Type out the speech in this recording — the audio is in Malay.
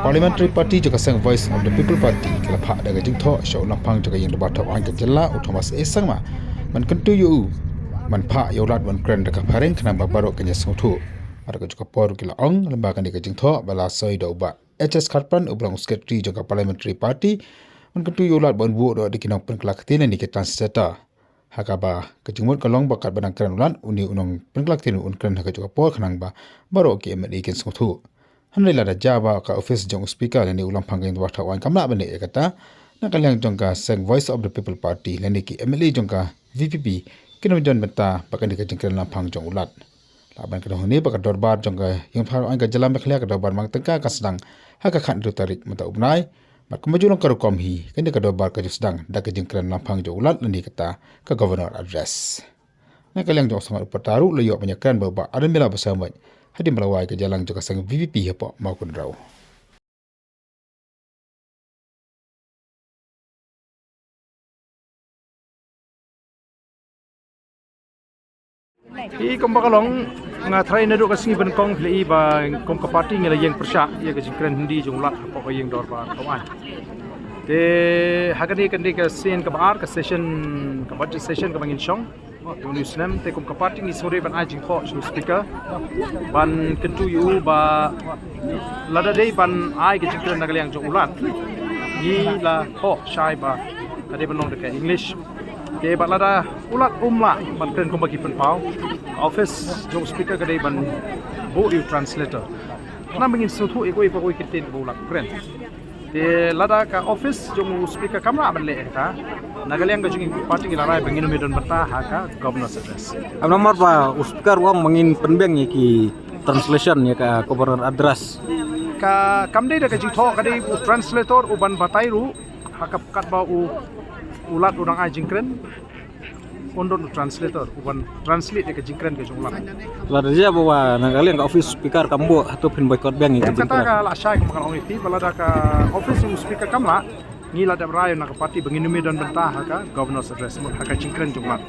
Parliamentary Party juga sang Voice of the People Party kala phak daga jingtho show lampang juga yang debat tawang ke jela Thomas Esangma man kentu yu man phak yolat man Kren daga Phareng kana babaro kenya sothu ada juga por kila ong lembaga daga jingtho bala soi do ba HS Karpan ubrang secretary juga Parliamentary Party man kentu yolat bon bu do dikinang penkelaktin ni ke transeta hakaba kejumut kalong bakat badang Kren ulan uni unong penkelaktin un Kren haga juga por kanang ba baro ke MLA ken sothu Henry Lada Java ka office Jong speaker leni ulang panggang dua tawan kamla bani kata nakalang jongka sang Voice of the People Party leni ki MLA jongka VPP kini John Bynta pakai di Jingkren lampang jong ulat laban kedua ni pakai dorbar jongka yang Phareng ka jalan mekhlia ka dorbar mang tengka ka sedang haka khan du tarik mata ubnai mat kemajuan ka rukom hi kini ka dorbar ka sedang da ka Jingkren lampang jong ulat leni kata ka governor address nakalang jong sangat upataru layo penyakran baba ada mila bersama Hadi melawai ke jalan juga sang VVP apa maupun rau. I kombakalong nga try na do kasi benkong play ba kom kapati ngela yang persya ya ke Jingkren hindi jumlah apa ko yang dorba kawan. Te hagani kandi ka scene ka bar ka session ka budget session ka mangin song. Tuni Islam te kom kapati ni sore ban ajing kho speaker ban kentu yu ba lada dei ban ai ke Jingkren nagaliang jong ulat. Ni la kho shai ba kade banong dekat English. Te ba lada ulat umla ban Kren kom bagi penpau office jong speaker kade ban bo yu translator. Kana mangin sutu ego ego kitin bo lak Kren. Te lada ka office jong speaker kamla ban le ka nagaliang ka jing party ilarai bangin Iadon Bynta haka governor's address. Am nomor ba speaker wang mangin penbeng ki translation ya ka governor address. Ka kamde da ka jing tho kade translator uban batairu haka kat ba ulat udang ai Jingkren undon translator uban translate ka Jingkren ka jong ulat. Lada dia bawa nagaliang ka office speaker kambo atau pin boycott beng Kata itu. ka la shai ka makal ongiti balada ka office jong speaker kamla ni lada rayo na ka party bangin Iadon Bynta haka governor's address haka Jingkren jong ulat.